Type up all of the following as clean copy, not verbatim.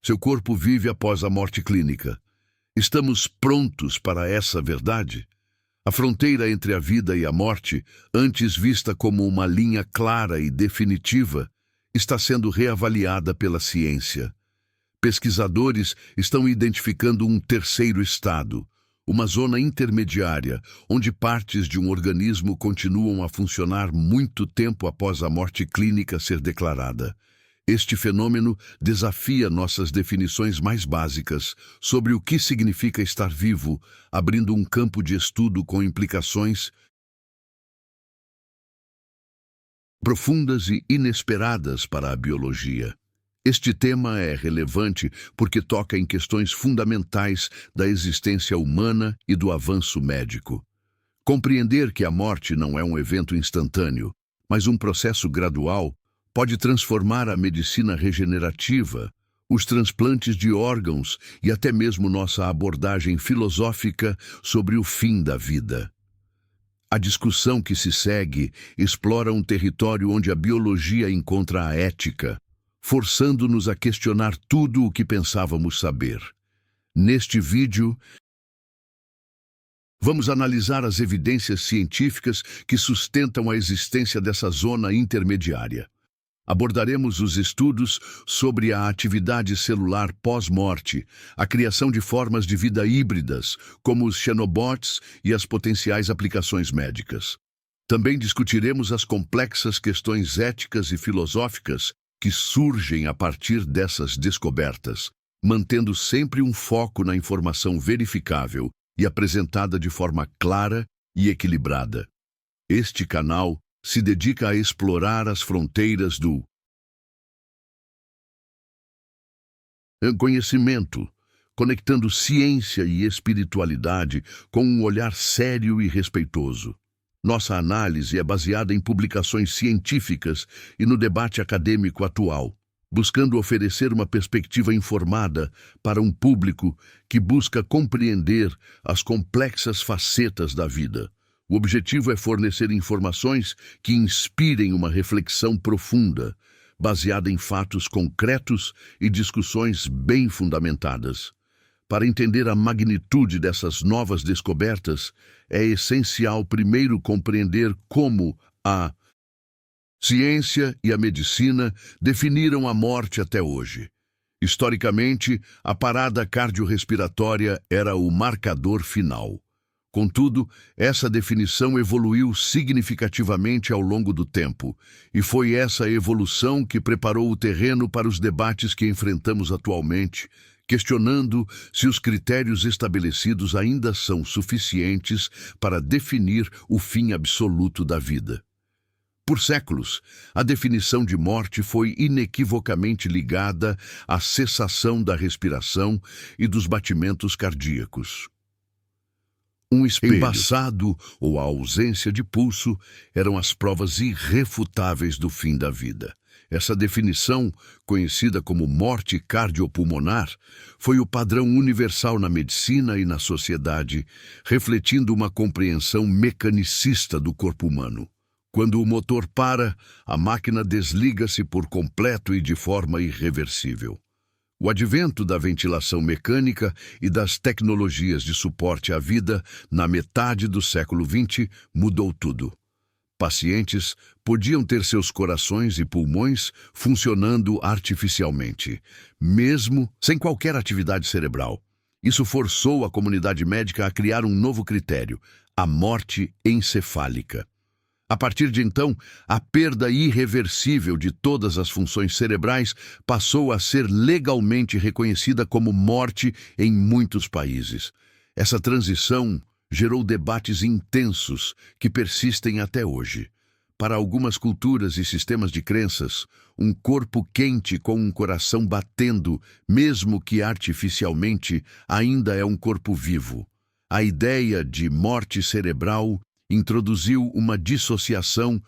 Seu corpo vive após a morte clínica. Estamos prontos para essa verdade? A fronteira entre a vida e a morte, antes vista como uma linha clara e definitiva, está sendo reavaliada pela ciência. Pesquisadores estão identificando um terceiro estado, uma zona intermediária, onde partes de um organismo continuam a funcionar muito tempo após a morte clínica ser declarada. Este fenômeno desafia nossas definições mais básicas sobre o que significa estar vivo, abrindo um campo de estudo com implicações profundas e inesperadas para a biologia. Este tema é relevante porque toca em questões fundamentais da existência humana e do avanço médico. Compreender que a morte não é um evento instantâneo, mas um processo gradual, pode transformar a medicina regenerativa, os transplantes de órgãos e até mesmo nossa abordagem filosófica sobre o fim da vida. A discussão que se segue explora um território onde a biologia encontra a ética, forçando-nos a questionar tudo o que pensávamos saber. Neste vídeo, vamos analisar as evidências científicas que sustentam a existência dessa zona intermediária. Abordaremos os estudos sobre a atividade celular pós-morte, a criação de formas de vida híbridas, como os xenobots e as potenciais aplicações médicas. Também discutiremos as complexas questões éticas e filosóficas que surgem a partir dessas descobertas, mantendo sempre um foco na informação verificável e apresentada de forma clara e equilibrada. Este canal se dedica a explorar as fronteiras do conhecimento, conectando ciência e espiritualidade com um olhar sério e respeitoso. Nossa análise é baseada em publicações científicas e no debate acadêmico atual, buscando oferecer uma perspectiva informada para um público que busca compreender as complexas facetas da vida. O objetivo é fornecer informações que inspirem uma reflexão profunda, baseada em fatos concretos e discussões bem fundamentadas. Para entender a magnitude dessas novas descobertas, é essencial primeiro compreender como a ciência e a medicina definiram a morte até hoje. Historicamente, a parada cardiorrespiratória era o marcador final. Contudo, essa definição evoluiu significativamente ao longo do tempo, e foi essa evolução que preparou o terreno para os debates que enfrentamos atualmente, questionando se os critérios estabelecidos ainda são suficientes para definir o fim absoluto da vida. Por séculos, a definição de morte foi inequivocamente ligada à cessação da respiração e dos batimentos cardíacos. Um espelho embaçado ou a ausência de pulso eram as provas irrefutáveis do fim da vida. Essa definição, conhecida como morte cardiopulmonar, foi o padrão universal na medicina e na sociedade, refletindo uma compreensão mecanicista do corpo humano. Quando o motor para, a máquina desliga-se por completo e de forma irreversível. O advento da ventilação mecânica e das tecnologias de suporte à vida na metade do século XX mudou tudo. Pacientes podiam ter seus corações e pulmões funcionando artificialmente, mesmo sem qualquer atividade cerebral. Isso forçou a comunidade médica a criar um novo critério, a morte encefálica. A partir de então, a perda irreversível de todas as funções cerebrais passou a ser legalmente reconhecida como morte em muitos países. Essa transição gerou debates intensos que persistem até hoje. Para algumas culturas e sistemas de crenças, um corpo quente com um coração batendo, mesmo que artificialmente, ainda é um corpo vivo. A ideia de morte cerebral introduziu uma dissociação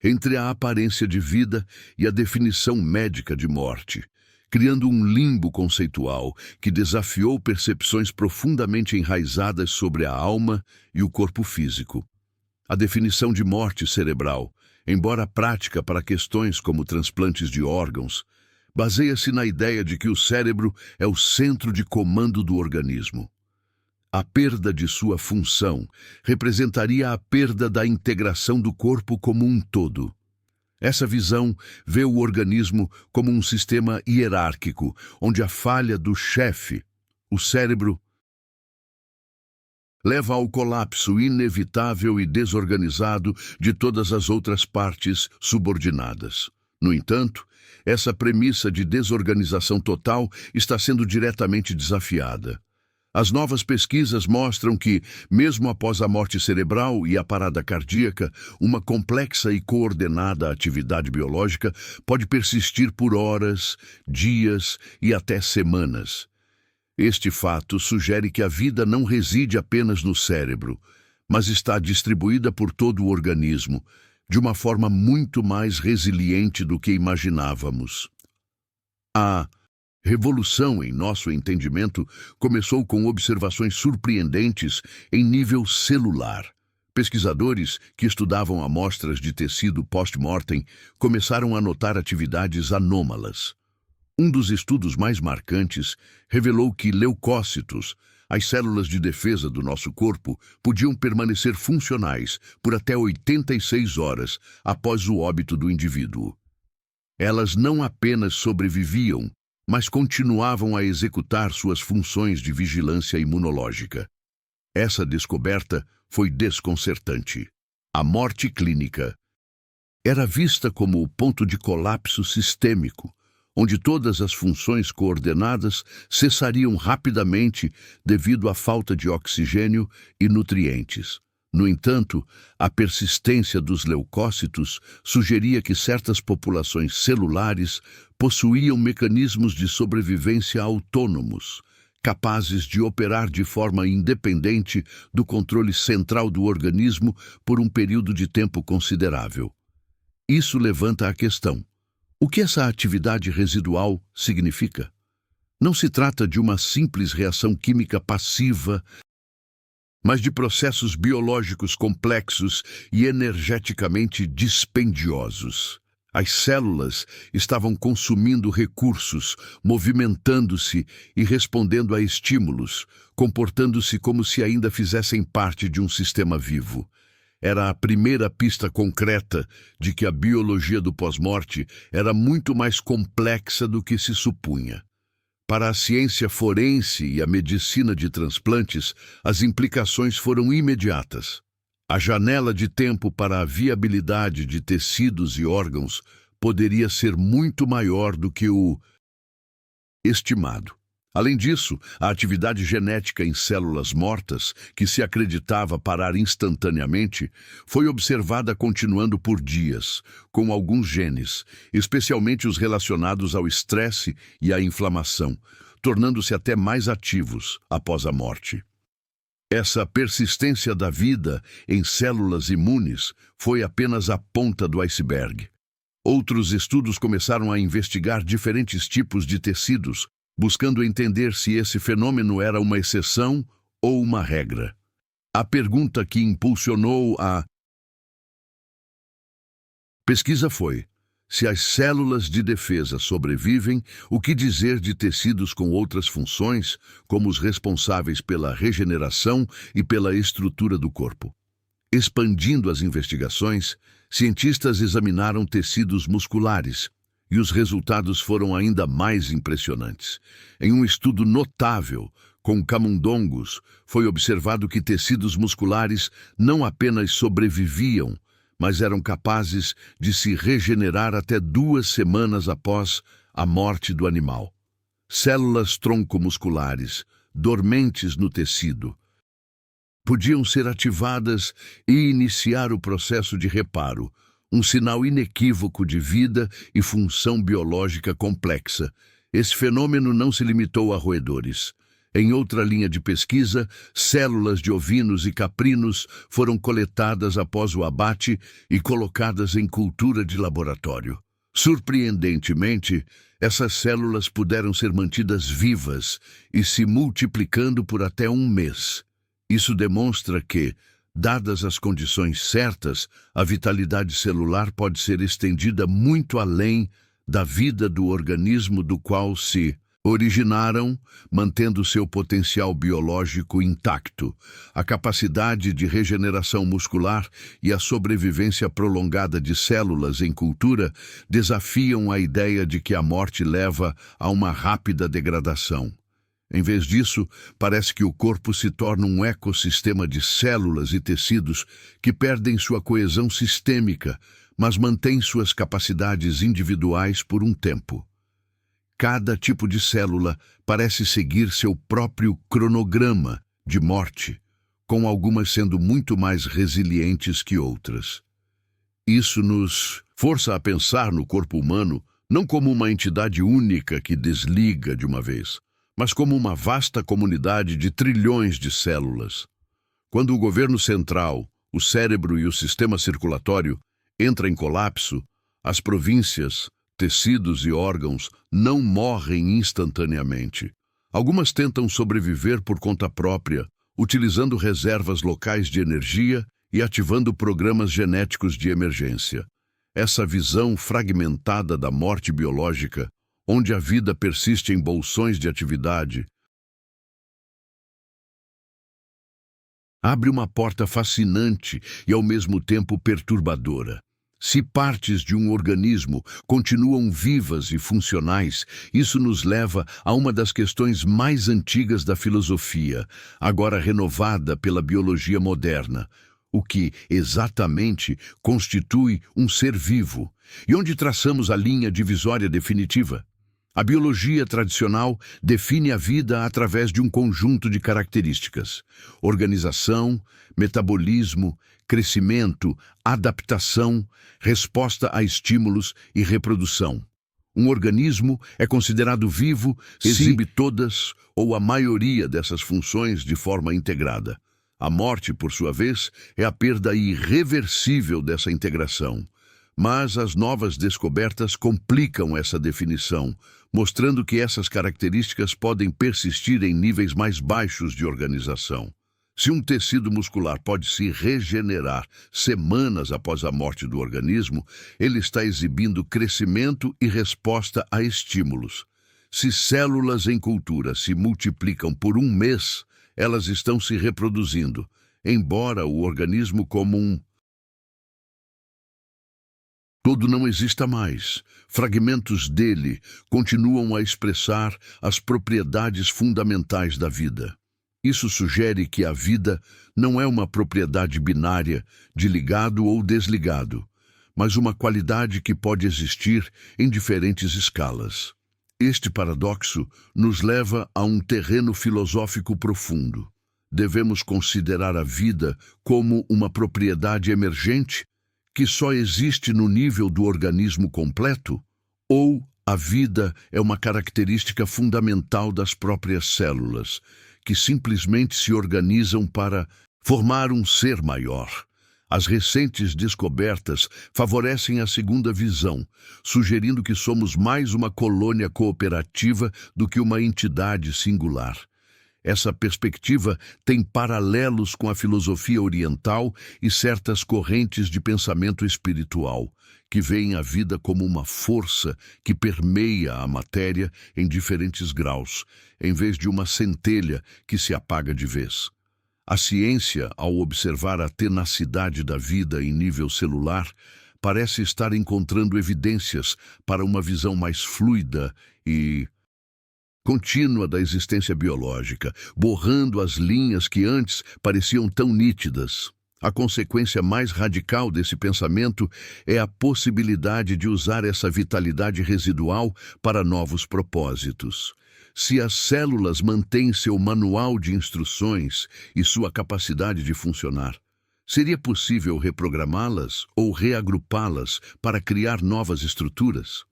entre a aparência de vida e a definição médica de morte, criando um limbo conceitual que desafiou percepções profundamente enraizadas sobre a alma e o corpo físico. A definição de morte cerebral, embora prática para questões como transplantes de órgãos, baseia-se na ideia de que o cérebro é o centro de comando do organismo. A perda de sua função representaria a perda da integração do corpo como um todo. Essa visão vê o organismo como um sistema hierárquico, onde a falha do chefe, o cérebro, leva ao colapso inevitável e desorganizado de todas as outras partes subordinadas. No entanto, essa premissa de desorganização total está sendo diretamente desafiada. As novas pesquisas mostram que, mesmo após a morte cerebral e a parada cardíaca, uma complexa e coordenada atividade biológica pode persistir por horas, dias e até semanas. Este fato sugere que a vida não reside apenas no cérebro, mas está distribuída por todo o organismo, de uma forma muito mais resiliente do que imaginávamos. A revolução em nosso entendimento começou com observações surpreendentes em nível celular. Pesquisadores que estudavam amostras de tecido post-mortem começaram a notar atividades anômalas. Um dos estudos mais marcantes revelou que leucócitos, as células de defesa do nosso corpo, podiam permanecer funcionais por até 86 horas após o óbito do indivíduo. Elas não apenas sobreviviam, mas continuavam a executar suas funções de vigilância imunológica. Essa descoberta foi desconcertante. A morte clínica era vista como o ponto de colapso sistêmico, onde todas as funções coordenadas cessariam rapidamente devido à falta de oxigênio e nutrientes. No entanto, a persistência dos leucócitos sugeria que certas populações celulares possuíam mecanismos de sobrevivência autônomos, capazes de operar de forma independente do controle central do organismo por um período de tempo considerável. Isso levanta a questão: o que essa atividade residual significa? Não se trata de uma simples reação química passiva, mas de processos biológicos complexos e energeticamente dispendiosos. As células estavam consumindo recursos, movimentando-se e respondendo a estímulos, comportando-se como se ainda fizessem parte de um sistema vivo. Era a primeira pista concreta de que a biologia do pós-morte era muito mais complexa do que se supunha. Para a ciência forense e a medicina de transplantes, as implicações foram imediatas. A janela de tempo para a viabilidade de tecidos e órgãos poderia ser muito maior do que o estimado. Além disso, a atividade genética em células mortas, que se acreditava parar instantaneamente, foi observada continuando por dias, com alguns genes, especialmente os relacionados ao estresse e à inflamação, tornando-se até mais ativos após a morte. Essa persistência da vida em células imunes foi apenas a ponta do iceberg. Outros estudos começaram a investigar diferentes tipos de tecidos, buscando entender se esse fenômeno era uma exceção ou uma regra. A pergunta que impulsionou a pesquisa foi: se as células de defesa sobrevivem, o que dizer de tecidos com outras funções, como os responsáveis pela regeneração e pela estrutura do corpo? Expandindo as investigações, cientistas examinaram tecidos musculares, e os resultados foram ainda mais impressionantes. Em um estudo notável com camundongos, foi observado que tecidos musculares não apenas sobreviviam, mas eram capazes de se regenerar até 2 semanas após a morte do animal. Células troncomusculares, dormentes no tecido, podiam ser ativadas e iniciar o processo de reparo, um sinal inequívoco de vida e função biológica complexa. Esse fenômeno não se limitou a roedores. Em outra linha de pesquisa, células de ovinos e caprinos foram coletadas após o abate e colocadas em cultura de laboratório. Surpreendentemente, essas células puderam ser mantidas vivas e se multiplicando por até 1 mês. Isso demonstra que, dadas as condições certas, a vitalidade celular pode ser estendida muito além da vida do organismo do qual se originaram, mantendo seu potencial biológico intacto. A capacidade de regeneração muscular e a sobrevivência prolongada de células em cultura desafiam a ideia de que a morte leva a uma rápida degradação. Em vez disso, parece que o corpo se torna um ecossistema de células e tecidos que perdem sua coesão sistêmica, mas mantêm suas capacidades individuais por um tempo. Cada tipo de célula parece seguir seu próprio cronograma de morte, com algumas sendo muito mais resilientes que outras. Isso nos força a pensar no corpo humano não como uma entidade única que desliga de uma vez, mas como uma vasta comunidade de trilhões de células. Quando o governo central, o cérebro e o sistema circulatório entram em colapso, as províncias, tecidos e órgãos não morrem instantaneamente. Algumas tentam sobreviver por conta própria, utilizando reservas locais de energia e ativando programas genéticos de emergência. Essa visão fragmentada da morte biológica, onde a vida persiste em bolsões de atividade, abre uma porta fascinante e ao mesmo tempo perturbadora. Se partes de um organismo continuam vivas e funcionais, isso nos leva a uma das questões mais antigas da filosofia, agora renovada pela biologia moderna. O que, exatamente, constitui um ser vivo? E onde traçamos a linha divisória definitiva? A biologia tradicional define a vida através de um conjunto de características: organização, metabolismo, crescimento, adaptação, resposta a estímulos e reprodução. Um organismo é considerado vivo se exibe todas ou a maioria dessas funções de forma integrada. A morte, por sua vez, é a perda irreversível dessa integração. Mas as novas descobertas complicam essa definição, mostrando que essas características podem persistir em níveis mais baixos de organização. Se um tecido muscular pode se regenerar semanas após a morte do organismo, ele está exibindo crescimento e resposta a estímulos. Se células em cultura se multiplicam por um mês, elas estão se reproduzindo, embora o organismo como um todo não exista mais. Fragmentos dele continuam a expressar as propriedades fundamentais da vida. Isso sugere que a vida não é uma propriedade binária de ligado ou desligado, mas uma qualidade que pode existir em diferentes escalas. Este paradoxo nos leva a um terreno filosófico profundo. Devemos considerar a vida como uma propriedade emergente que só existe no nível do organismo completo? Ou a vida é uma característica fundamental das próprias células, que simplesmente se organizam para formar um ser maior? As recentes descobertas favorecem a segunda visão, sugerindo que somos mais uma colônia cooperativa do que uma entidade singular. Essa perspectiva tem paralelos com a filosofia oriental e certas correntes de pensamento espiritual, que veem a vida como uma força que permeia a matéria em diferentes graus, em vez de uma centelha que se apaga de vez. A ciência, ao observar a tenacidade da vida em nível celular, parece estar encontrando evidências para uma visão mais fluida e contínua da existência biológica, borrando as linhas que antes pareciam tão nítidas. A consequência mais radical desse pensamento é a possibilidade de usar essa vitalidade residual para novos propósitos. Se as células mantêm seu manual de instruções e sua capacidade de funcionar, seria possível reprogramá-las ou reagrupá-las para criar novas estruturas?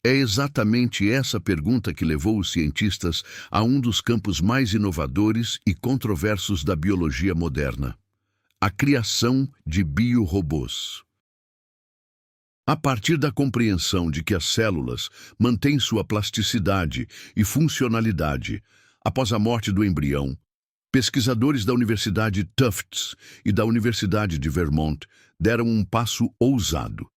É exatamente essa pergunta que levou os cientistas a um dos campos mais inovadores e controversos da biologia moderna: a criação de biorobôs. A partir da compreensão de que as células mantêm sua plasticidade e funcionalidade após a morte do embrião, pesquisadores da Universidade Tufts e da Universidade de Vermont deram um passo ousado.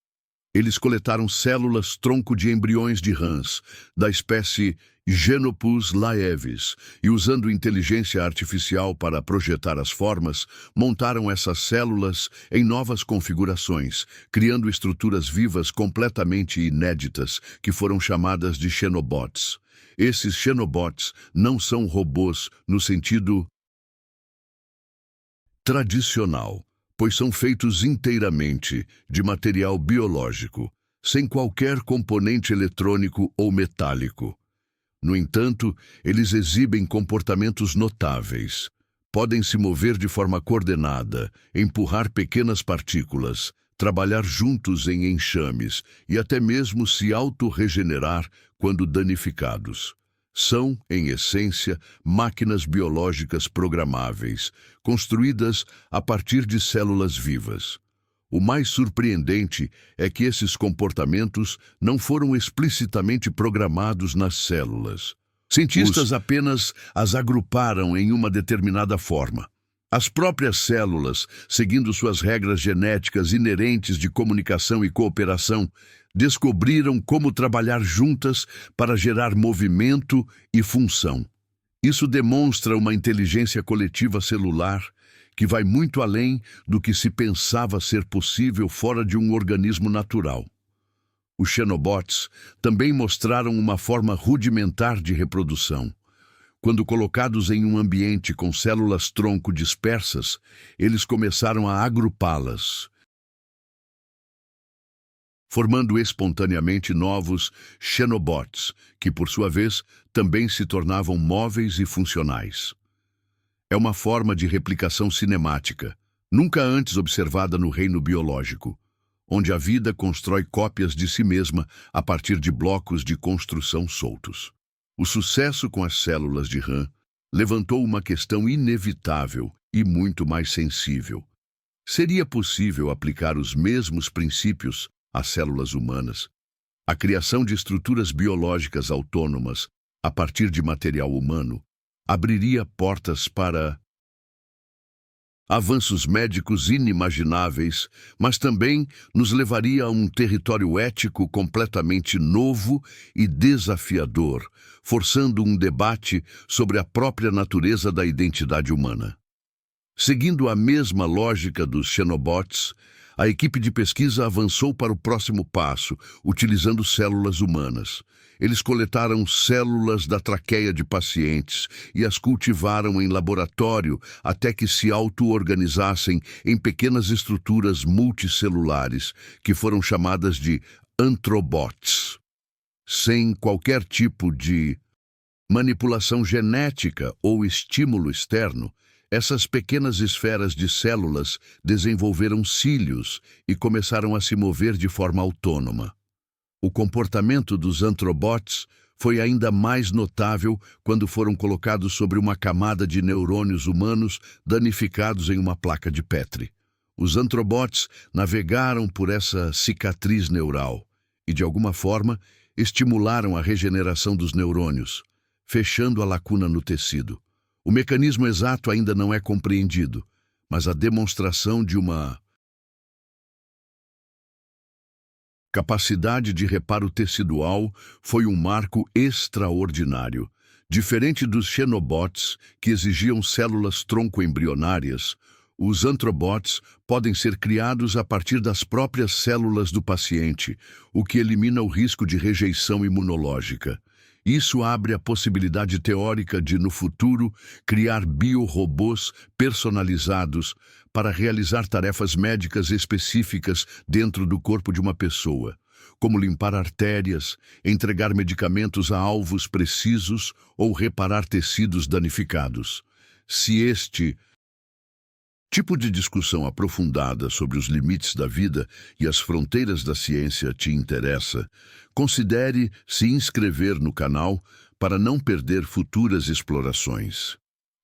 Eles coletaram células tronco de embriões de rãs, da espécie Genopus laevis, e usando inteligência artificial para projetar as formas, montaram essas células em novas configurações, criando estruturas vivas completamente inéditas, que foram chamadas de xenobots. Esses xenobots não são robôs no sentido tradicional, pois são feitos inteiramente de material biológico, sem qualquer componente eletrônico ou metálico. No entanto, eles exibem comportamentos notáveis. Podem se mover de forma coordenada, empurrar pequenas partículas, trabalhar juntos em enxames e até mesmo se autorregenerar quando danificados. São, em essência, máquinas biológicas programáveis, construídas a partir de células vivas. O mais surpreendente é que esses comportamentos não foram explicitamente programados nas células. Cientistas apenas as agruparam em uma determinada forma. As próprias células, seguindo suas regras genéticas inerentes de comunicação e cooperação, descobriram como trabalhar juntas para gerar movimento e função. Isso demonstra uma inteligência coletiva celular que vai muito além do que se pensava ser possível fora de um organismo natural. Os xenobots também mostraram uma forma rudimentar de reprodução. Quando colocados em um ambiente com células-tronco dispersas, eles começaram a agrupá-las, formando espontaneamente novos xenobots, que, por sua vez, também se tornavam móveis e funcionais. É uma forma de replicação cinemática, nunca antes observada no reino biológico, onde a vida constrói cópias de si mesma a partir de blocos de construção soltos. O sucesso com as células de rã levantou uma questão inevitável e muito mais sensível. Seria possível aplicar os mesmos princípios às células humanas? A criação de estruturas biológicas autônomas a partir de material humano abriria portas para avanços médicos inimagináveis, mas também nos levaria a um território ético completamente novo e desafiador, forçando um debate sobre a própria natureza da identidade humana. Seguindo a mesma lógica dos xenobots, a equipe de pesquisa avançou para o próximo passo, utilizando células humanas. Eles coletaram células da traqueia de pacientes e as cultivaram em laboratório até que se auto-organizassem em pequenas estruturas multicelulares, que foram chamadas de antrobots. Sem qualquer tipo de manipulação genética ou estímulo externo, essas pequenas esferas de células desenvolveram cílios e começaram a se mover de forma autônoma. O comportamento dos antrobots foi ainda mais notável quando foram colocados sobre uma camada de neurônios humanos danificados em uma placa de Petri. Os antrobots navegaram por essa cicatriz neural e, de alguma forma, estimularam a regeneração dos neurônios, fechando a lacuna no tecido. O mecanismo exato ainda não é compreendido, mas a demonstração de uma capacidade de reparo tecidual foi um marco extraordinário. Diferente dos xenobots, que exigiam células tronco-embrionárias, os antrobots podem ser criados a partir das próprias células do paciente, o que elimina o risco de rejeição imunológica. Isso abre a possibilidade teórica de, no futuro, criar biorobôs personalizados para realizar tarefas médicas específicas dentro do corpo de uma pessoa, como limpar artérias, entregar medicamentos a alvos precisos ou reparar tecidos danificados. Se este tipo de discussão aprofundada sobre os limites da vida e as fronteiras da ciência te interessa, considere se inscrever no canal para não perder futuras explorações.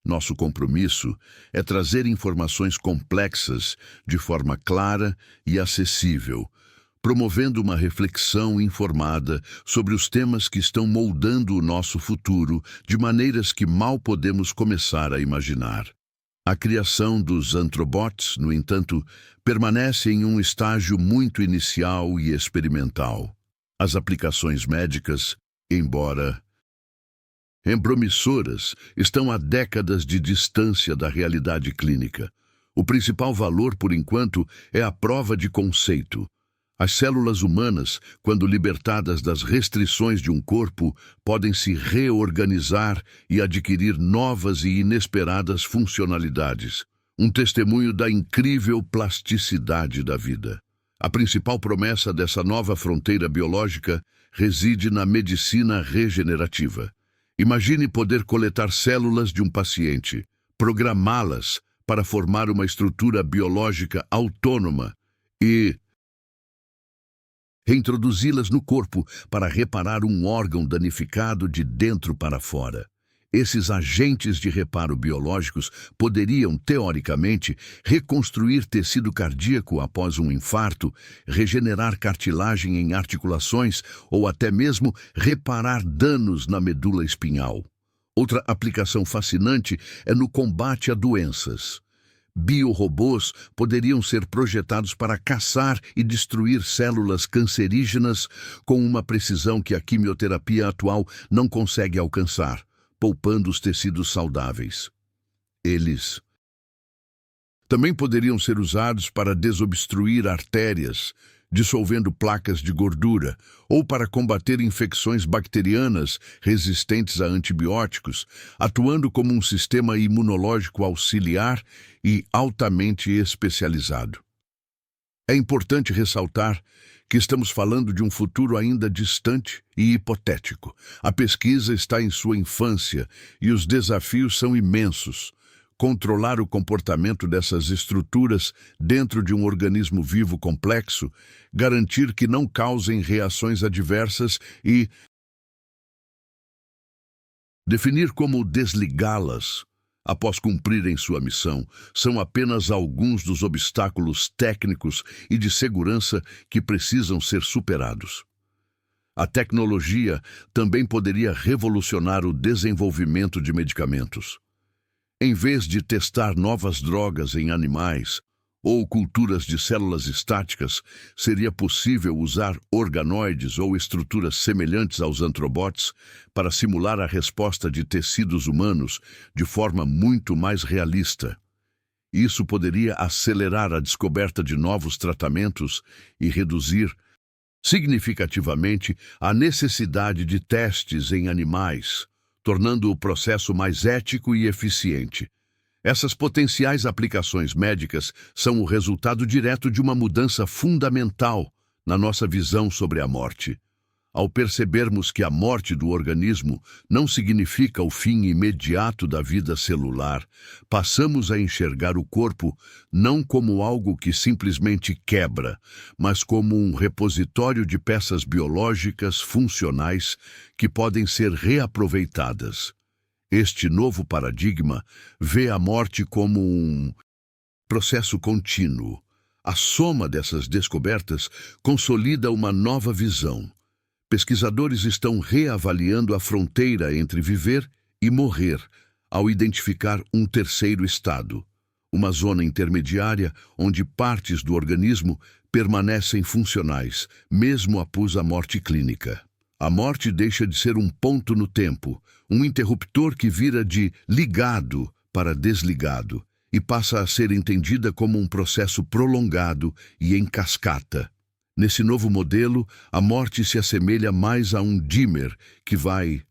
Nosso compromisso é trazer informações complexas de forma clara e acessível, promovendo uma reflexão informada sobre os temas que estão moldando o nosso futuro de maneiras que mal podemos começar a imaginar. A criação dos antrobots, no entanto, permanece em um estágio muito inicial e experimental. As aplicações médicas, embora promissoras, estão a décadas de distância da realidade clínica. O principal valor, por enquanto, é a prova de conceito. As células humanas, quando libertadas das restrições de um corpo, podem se reorganizar e adquirir novas e inesperadas funcionalidades. Um testemunho da incrível plasticidade da vida. A principal promessa dessa nova fronteira biológica reside na medicina regenerativa. Imagine poder coletar células de um paciente, programá-las para formar uma estrutura biológica autônoma e reintroduzi-las no corpo para reparar um órgão danificado de dentro para fora. Esses agentes de reparo biológicos poderiam, teoricamente, reconstruir tecido cardíaco após um infarto, regenerar cartilagem em articulações ou até mesmo reparar danos na medula espinhal. Outra aplicação fascinante é no combate a doenças. Biorobôs poderiam ser projetados para caçar e destruir células cancerígenas com uma precisão que a quimioterapia atual não consegue alcançar, poupando os tecidos saudáveis. Eles também poderiam ser usados para desobstruir artérias, dissolvendo placas de gordura, ou para combater infecções bacterianas resistentes a antibióticos, atuando como um sistema imunológico auxiliar e altamente especializado. É importante ressaltar que estamos falando de um futuro ainda distante e hipotético. A pesquisa está em sua infância e os desafios são imensos. Controlar o comportamento dessas estruturas dentro de um organismo vivo complexo, garantir que não causem reações adversas e definir como desligá-las após cumprirem sua missão, são apenas alguns dos obstáculos técnicos e de segurança que precisam ser superados. A tecnologia também poderia revolucionar o desenvolvimento de medicamentos. Em vez de testar novas drogas em animais ou culturas de células estáticas, seria possível usar organoides ou estruturas semelhantes aos antrobots para simular a resposta de tecidos humanos de forma muito mais realista. Isso poderia acelerar a descoberta de novos tratamentos e reduzir significativamente a necessidade de testes em animais, tornando o processo mais ético e eficiente. Essas potenciais aplicações médicas são o resultado direto de uma mudança fundamental na nossa visão sobre a morte. Ao percebermos que a morte do organismo não significa o fim imediato da vida celular, passamos a enxergar o corpo não como algo que simplesmente quebra, mas como um repositório de peças biológicas funcionais que podem ser reaproveitadas. Este novo paradigma vê a morte como um processo contínuo. A soma dessas descobertas consolida uma nova visão. Pesquisadores estão reavaliando a fronteira entre viver e morrer ao identificar um terceiro estado, uma zona intermediária onde partes do organismo permanecem funcionais, mesmo após a morte clínica. A morte deixa de ser um ponto no tempo, um interruptor que vira de ligado para desligado e passa a ser entendida como um processo prolongado e em cascata. Nesse novo modelo, a morte se assemelha mais a um dimmer que vai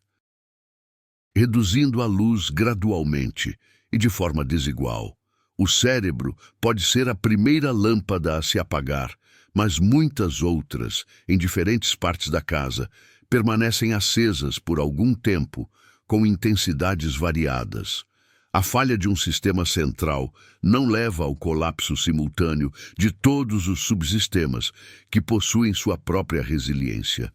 reduzindo a luz gradualmente e de forma desigual. O cérebro pode ser a primeira lâmpada a se apagar, mas muitas outras, em diferentes partes da casa, permanecem acesas por algum tempo, com intensidades variadas. A falha de um sistema central não leva ao colapso simultâneo de todos os subsistemas que possuem sua própria resiliência.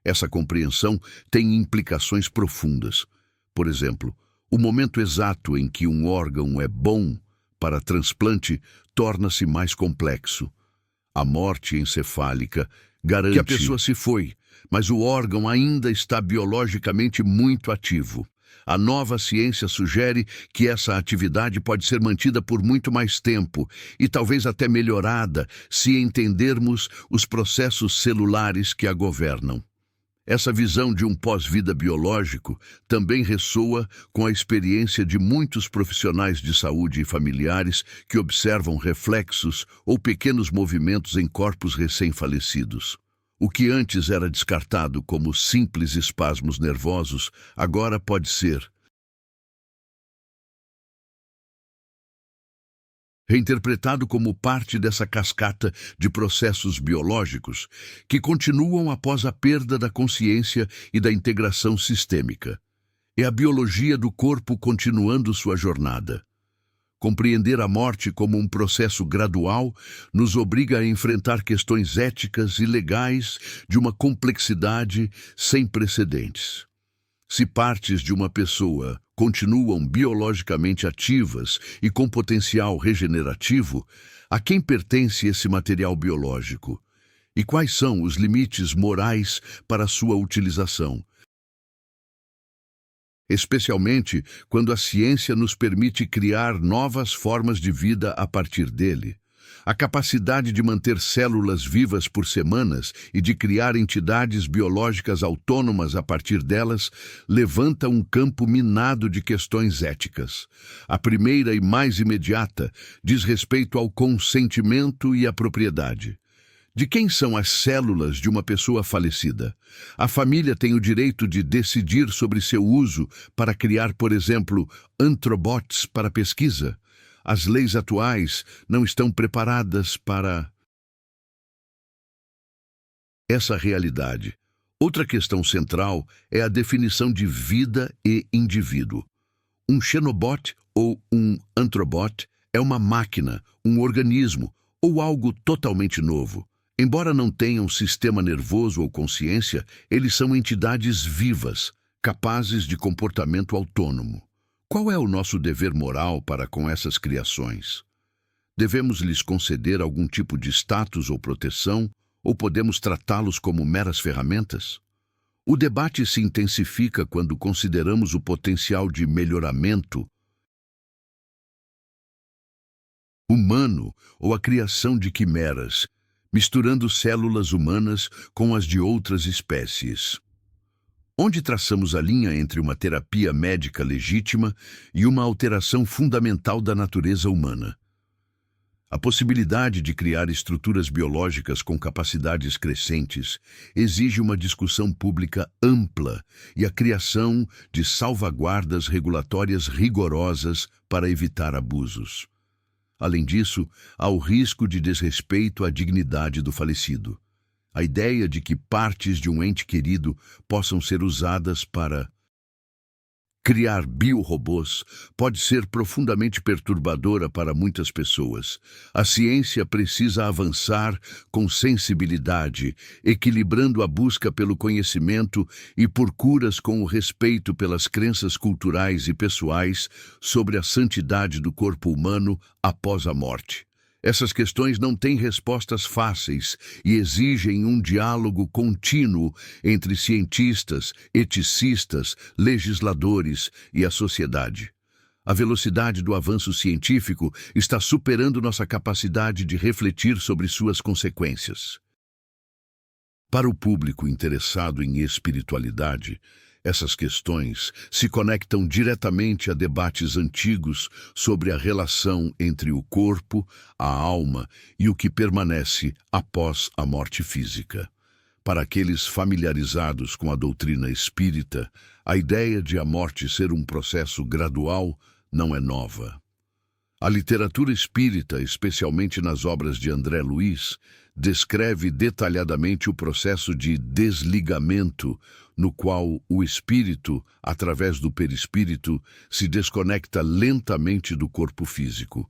Essa compreensão tem implicações profundas. Por exemplo, o momento exato em que um órgão é bom para transplante torna-se mais complexo. A morte encefálica garante que a pessoa se foi, mas o órgão ainda está biologicamente muito ativo. A nova ciência sugere que essa atividade pode ser mantida por muito mais tempo e talvez até melhorada se entendermos os processos celulares que a governam. Essa visão de um pós-vida biológico também ressoa com a experiência de muitos profissionais de saúde e familiares que observam reflexos ou pequenos movimentos em corpos recém-falecidos. O que antes era descartado como simples espasmos nervosos, agora pode ser reinterpretado como parte dessa cascata de processos biológicos que continuam após a perda da consciência e da integração sistêmica. É a biologia do corpo continuando sua jornada. Compreender a morte como um processo gradual nos obriga a enfrentar questões éticas e legais de uma complexidade sem precedentes. Se partes de uma pessoa continuam biologicamente ativas e com potencial regenerativo, a quem pertence esse material biológico? E quais são os limites morais para sua utilização? Especialmente quando a ciência nos permite criar novas formas de vida a partir dele. A capacidade de manter células vivas por semanas e de criar entidades biológicas autônomas a partir delas levanta um campo minado de questões éticas. A primeira e mais imediata diz respeito ao consentimento e à propriedade. De quem são as células de uma pessoa falecida? A família tem o direito de decidir sobre seu uso para criar, por exemplo, antrobots para pesquisa. As leis atuais não estão preparadas para essa realidade. Outra questão central é a definição de vida e indivíduo. Um xenobot ou um antrobot é uma máquina, um organismo ou algo totalmente novo. Embora não tenham sistema nervoso ou consciência, eles são entidades vivas, capazes de comportamento autônomo. Qual é o nosso dever moral para com essas criações? Devemos lhes conceder algum tipo de status ou proteção, ou podemos tratá-los como meras ferramentas? O debate se intensifica quando consideramos o potencial de melhoramento humano ou a criação de quimeras, misturando células humanas com as de outras espécies. Onde traçamos a linha entre uma terapia médica legítima e uma alteração fundamental da natureza humana? A possibilidade de criar estruturas biológicas com capacidades crescentes exige uma discussão pública ampla e a criação de salvaguardas regulatórias rigorosas para evitar abusos. Além disso, há o risco de desrespeito à dignidade do falecido. A ideia de que partes de um ente querido possam ser usadas para criar biorobôs pode ser profundamente perturbadora para muitas pessoas. A ciência precisa avançar com sensibilidade, equilibrando a busca pelo conhecimento e por curas com o respeito pelas crenças culturais e pessoais sobre a santidade do corpo humano após a morte. Essas questões não têm respostas fáceis e exigem um diálogo contínuo entre cientistas, eticistas, legisladores e a sociedade. A velocidade do avanço científico está superando nossa capacidade de refletir sobre suas consequências. Para o público interessado em espiritualidade, essas questões se conectam diretamente a debates antigos sobre a relação entre o corpo, a alma e o que permanece após a morte física. Para aqueles familiarizados com a doutrina espírita, a ideia de a morte ser um processo gradual não é nova. A literatura espírita, especialmente nas obras de André Luiz, descreve detalhadamente o processo de desligamento no qual o espírito, através do perispírito, se desconecta lentamente do corpo físico.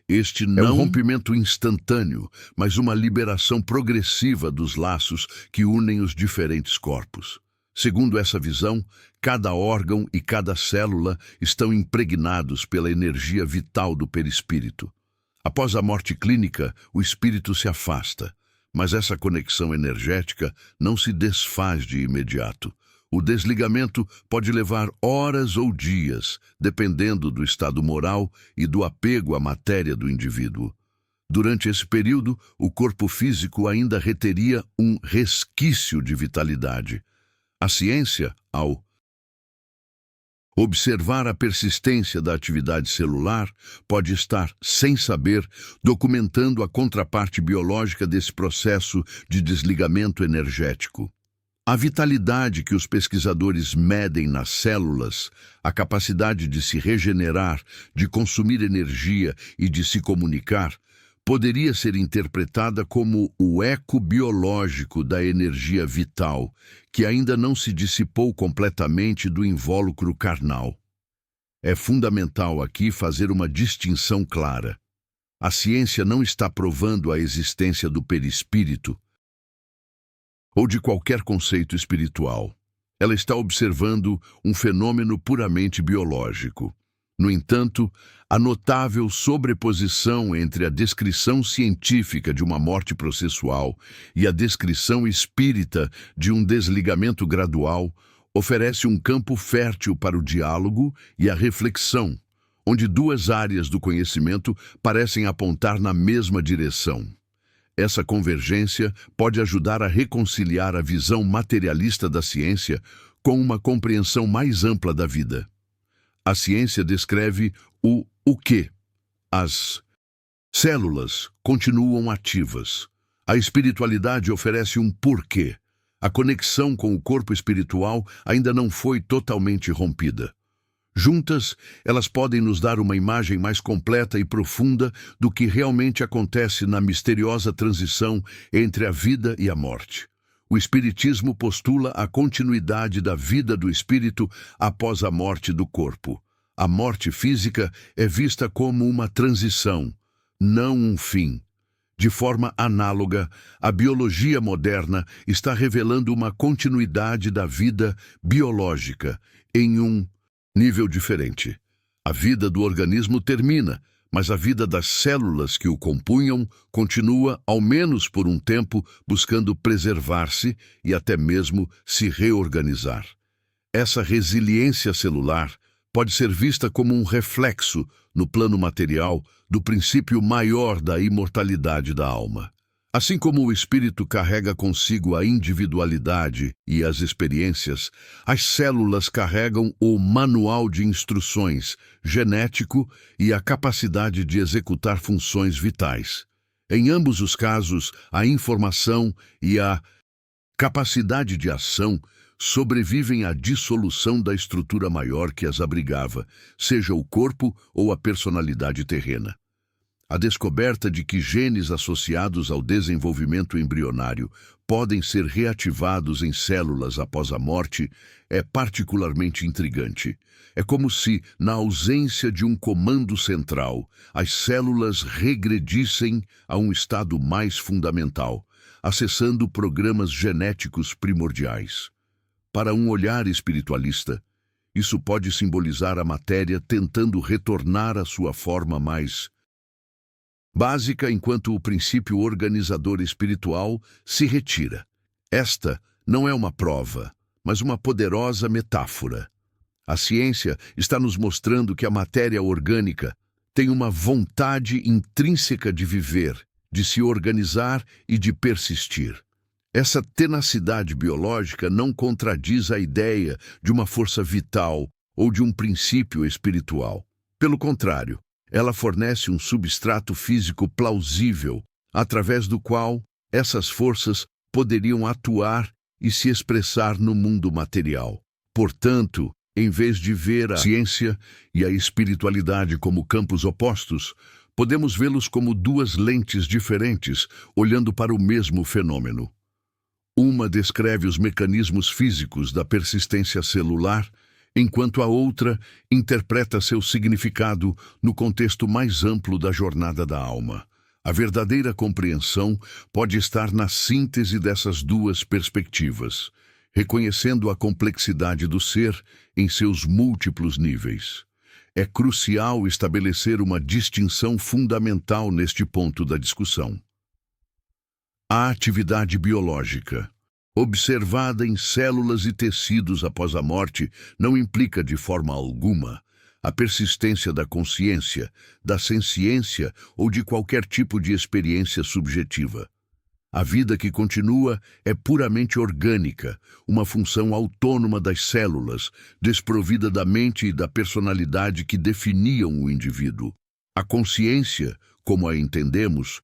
Este não é um rompimento instantâneo, mas uma liberação progressiva dos laços que unem os diferentes corpos. Segundo essa visão, cada órgão e cada célula estão impregnados pela energia vital do perispírito. Após a morte clínica, o espírito se afasta, mas essa conexão energética não se desfaz de imediato. O desligamento pode levar horas ou dias, dependendo do estado moral e do apego à matéria do indivíduo. Durante esse período, o corpo físico ainda reteria um resquício de vitalidade. A ciência, ao observar a persistência da atividade celular, pode estar, sem saber, documentando a contraparte biológica desse processo de desligamento energético. A vitalidade que os pesquisadores medem nas células, a capacidade de se regenerar, de consumir energia e de se comunicar, poderia ser interpretada como o eco biológico da energia vital, que ainda não se dissipou completamente do invólucro carnal. É fundamental aqui fazer uma distinção clara. A ciência não está provando a existência do perispírito ou de qualquer conceito espiritual. Ela está observando um fenômeno puramente biológico. No entanto, a notável sobreposição entre a descrição científica de uma morte processual e a descrição espírita de um desligamento gradual oferece um campo fértil para o diálogo e a reflexão, onde duas áreas do conhecimento parecem apontar na mesma direção. Essa convergência pode ajudar a reconciliar a visão materialista da ciência com uma compreensão mais ampla da vida. A ciência descreve o que. As células continuam ativas. A espiritualidade oferece um porquê. A conexão com o corpo espiritual ainda não foi totalmente rompida. Juntas, elas podem nos dar uma imagem mais completa e profunda do que realmente acontece na misteriosa transição entre a vida e a morte. O Espiritismo postula a continuidade da vida do espírito após a morte do corpo. A morte física é vista como uma transição, não um fim. De forma análoga, a biologia moderna está revelando uma continuidade da vida biológica em um nível diferente. A vida do organismo termina, mas a vida das células que o compunham continua, ao menos por um tempo, buscando preservar-se e até mesmo se reorganizar. Essa resiliência celular pode ser vista como um reflexo, no plano material, do princípio maior da imortalidade da alma. Assim como o espírito carrega consigo a individualidade e as experiências, as células carregam o manual de instruções genético e a capacidade de executar funções vitais. Em ambos os casos, a informação e a capacidade de ação sobrevivem à dissolução da estrutura maior que as abrigava, seja o corpo ou a personalidade terrena. A descoberta de que genes associados ao desenvolvimento embrionário podem ser reativados em células após a morte é particularmente intrigante. É como se, na ausência de um comando central, as células regredissem a um estado mais fundamental, acessando programas genéticos primordiais. Para um olhar espiritualista, isso pode simbolizar a matéria tentando retornar à sua forma mais básica enquanto o princípio organizador espiritual se retira. Esta não é uma prova, mas uma poderosa metáfora. A ciência está nos mostrando que a matéria orgânica tem uma vontade intrínseca de viver, de se organizar e de persistir. Essa tenacidade biológica não contradiz a ideia de uma força vital ou de um princípio espiritual. Pelo contrário, ela fornece um substrato físico plausível, através do qual essas forças poderiam atuar e se expressar no mundo material. Portanto, em vez de ver a ciência e a espiritualidade como campos opostos, podemos vê-los como duas lentes diferentes, olhando para o mesmo fenômeno. Uma descreve os mecanismos físicos da persistência celular, enquanto a outra interpreta seu significado no contexto mais amplo da jornada da alma. A verdadeira compreensão pode estar na síntese dessas duas perspectivas, reconhecendo a complexidade do ser em seus múltiplos níveis. É crucial estabelecer uma distinção fundamental neste ponto da discussão. A atividade biológica. observada em células e tecidos após a morte, não implica de forma alguma a persistência da consciência, da senciência ou de qualquer tipo de experiência subjetiva. A vida que continua é puramente orgânica, uma função autônoma das células, desprovida da mente e da personalidade que definiam o indivíduo. A consciência, como a entendemos,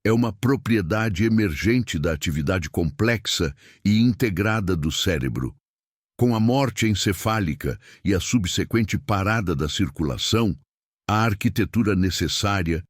é uma propriedade emergente da atividade complexa e integrada do cérebro. Com a morte encefálica e a subsequente parada da circulação, a arquitetura necessária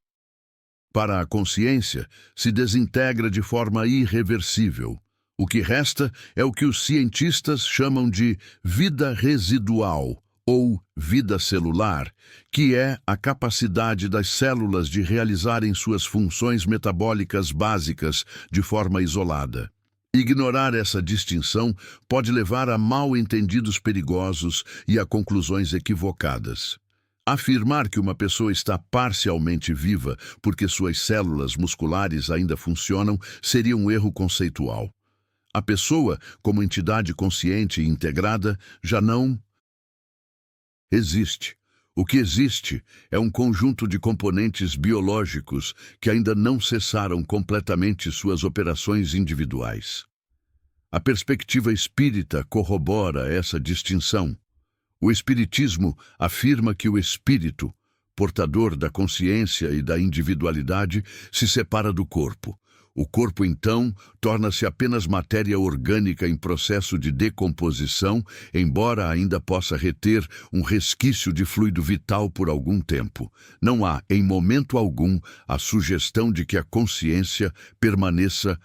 para a consciência se desintegra de forma irreversível. O que resta é o que os cientistas chamam de vida residual ou vida celular, que é a capacidade das células de realizarem suas funções metabólicas básicas de forma isolada. Ignorar essa distinção pode levar a mal-entendidos perigosos e a conclusões equivocadas. Afirmar que uma pessoa está parcialmente viva porque suas células musculares ainda funcionam seria um erro conceitual. A pessoa, como entidade consciente e integrada, já não existe. O que existe é um conjunto de componentes biológicos que ainda não cessaram completamente suas operações individuais. A perspectiva espírita corrobora essa distinção. O espiritismo afirma que o espírito, portador da consciência e da individualidade, se separa do corpo. O corpo, então, torna-se apenas matéria orgânica em processo de decomposição, embora ainda possa reter um resquício de fluido vital por algum tempo. Não há, em momento algum, a sugestão de que a consciência permaneça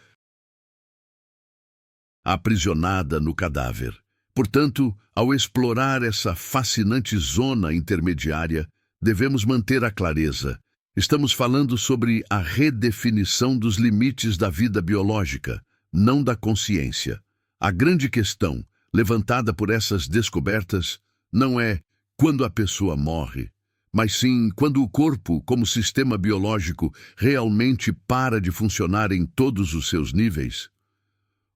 aprisionada no cadáver. Portanto, ao explorar essa fascinante zona intermediária, devemos manter a clareza. Estamos falando sobre a redefinição dos limites da vida biológica, não da consciência. A grande questão, levantada por essas descobertas, não é quando a pessoa morre, mas sim quando o corpo, como sistema biológico, realmente para de funcionar em todos os seus níveis.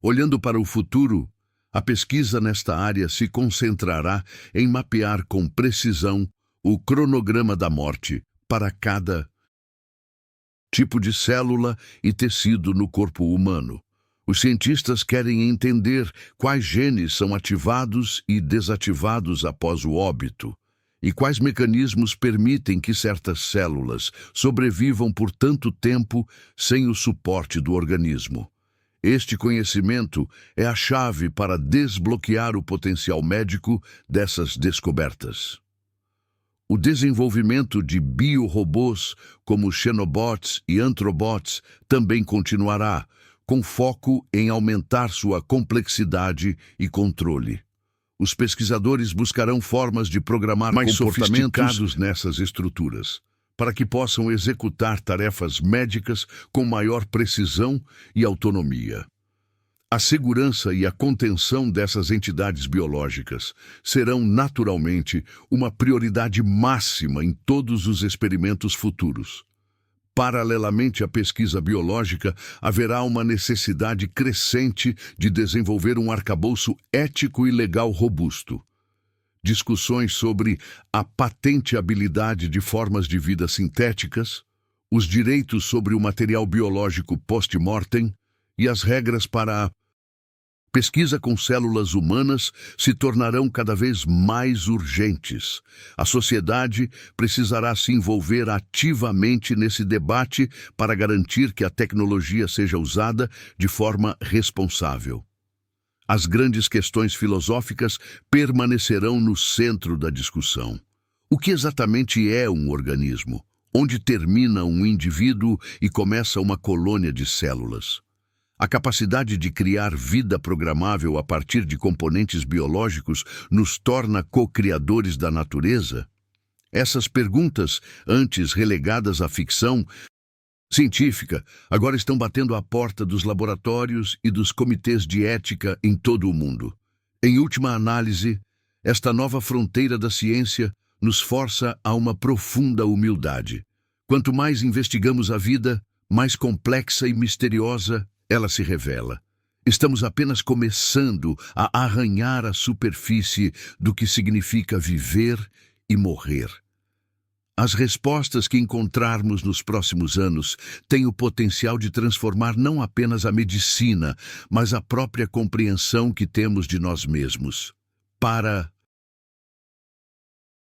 Olhando para o futuro, a pesquisa nesta área se concentrará em mapear com precisão o cronograma da morte para cada tipo de célula e tecido no corpo humano. Os cientistas querem entender quais genes são ativados e desativados após o óbito e quais mecanismos permitem que certas células sobrevivam por tanto tempo sem o suporte do organismo. Este conhecimento é a chave para desbloquear o potencial médico dessas descobertas. O desenvolvimento de biorobôs, como xenobots e antrobots, também continuará, com foco em aumentar sua complexidade e controle. Os pesquisadores buscarão formas de programar mais sofisticados nessas estruturas, para que possam executar tarefas médicas com maior precisão e autonomia. A segurança e a contenção dessas entidades biológicas serão, naturalmente, uma prioridade máxima em todos os experimentos futuros. Paralelamente à pesquisa biológica, haverá uma necessidade crescente de desenvolver um arcabouço ético e legal robusto. Discussões sobre a patenteabilidade de formas de vida sintéticas, os direitos sobre o material biológico post-mortem e as regras para a pesquisa com células humanas se tornarão cada vez mais urgentes. A sociedade precisará se envolver ativamente nesse debate para garantir que a tecnologia seja usada de forma responsável. As grandes questões filosóficas permanecerão no centro da discussão. O que exatamente é um organismo? Onde termina um indivíduo e começa uma colônia de células? A capacidade de criar vida programável a partir de componentes biológicos nos torna co-criadores da natureza? Essas perguntas, antes relegadas à ficção científica, agora estão batendo à porta dos laboratórios e dos comitês de ética em todo o mundo. Em última análise, esta nova fronteira da ciência nos força a uma profunda humildade. Quanto mais investigamos a vida, mais complexa e misteriosa ela se revela. Estamos apenas começando a arranhar a superfície do que significa viver e morrer. As respostas que encontrarmos nos próximos anos têm o potencial de transformar não apenas a medicina, mas a própria compreensão que temos de nós mesmos. Para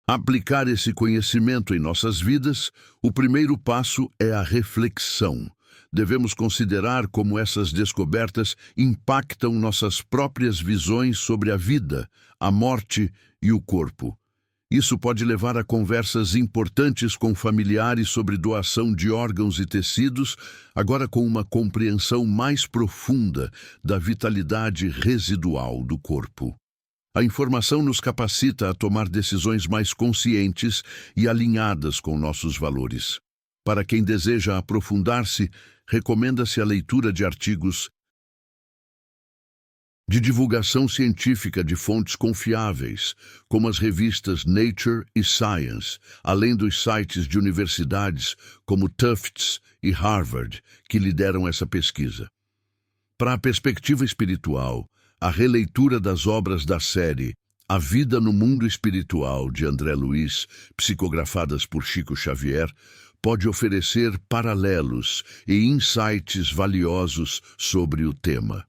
aplicar esse conhecimento em nossas vidas, o primeiro passo é a reflexão. Devemos considerar como essas descobertas impactam nossas próprias visões sobre a vida, a morte e o corpo. Isso pode levar a conversas importantes com familiares sobre doação de órgãos e tecidos, agora com uma compreensão mais profunda da vitalidade residual do corpo. A informação nos capacita a tomar decisões mais conscientes e alinhadas com nossos valores. Para quem deseja aprofundar-se, recomenda-se a leitura de artigos de divulgação científica de fontes confiáveis, como as revistas Nature e Science, além dos sites de universidades como Tufts e Harvard, que lideram essa pesquisa. Para a perspectiva espiritual, a releitura das obras da série A Vida no Mundo Espiritual, de André Luiz, psicografadas por Chico Xavier, pode oferecer paralelos e insights valiosos sobre o tema.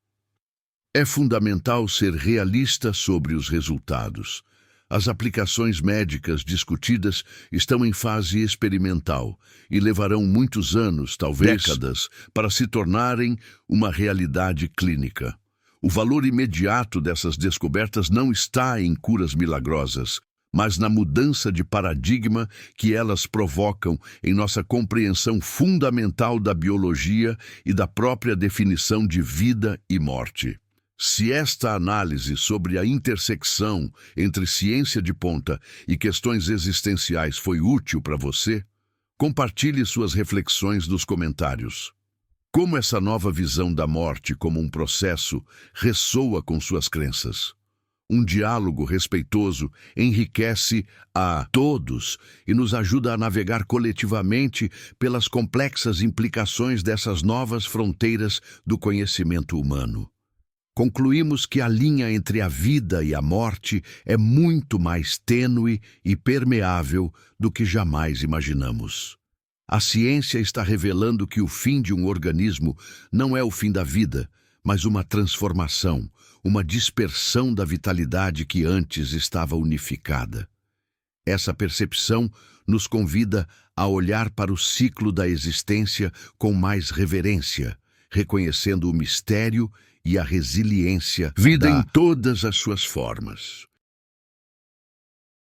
É fundamental ser realista sobre os resultados. As aplicações médicas discutidas estão em fase experimental e levarão muitos anos, talvez décadas, para se tornarem uma realidade clínica. O valor imediato dessas descobertas não está em curas milagrosas, mas na mudança de paradigma que elas provocam em nossa compreensão fundamental da biologia e da própria definição de vida e morte. Se esta análise sobre a intersecção entre ciência de ponta e questões existenciais foi útil para você, compartilhe suas reflexões nos comentários. Como essa nova visão da morte como um processo ressoa com suas crenças? Um diálogo respeitoso enriquece a todos e nos ajuda a navegar coletivamente pelas complexas implicações dessas novas fronteiras do conhecimento humano. Concluímos que a linha entre a vida e a morte é muito mais tênue e permeável do que jamais imaginamos. A ciência está revelando que o fim de um organismo não é o fim da vida, mas uma transformação, uma dispersão da vitalidade que antes estava unificada. Essa percepção nos convida a olhar para o ciclo da existência com mais reverência, reconhecendo o mistério e a resiliência vida em todas as suas formas.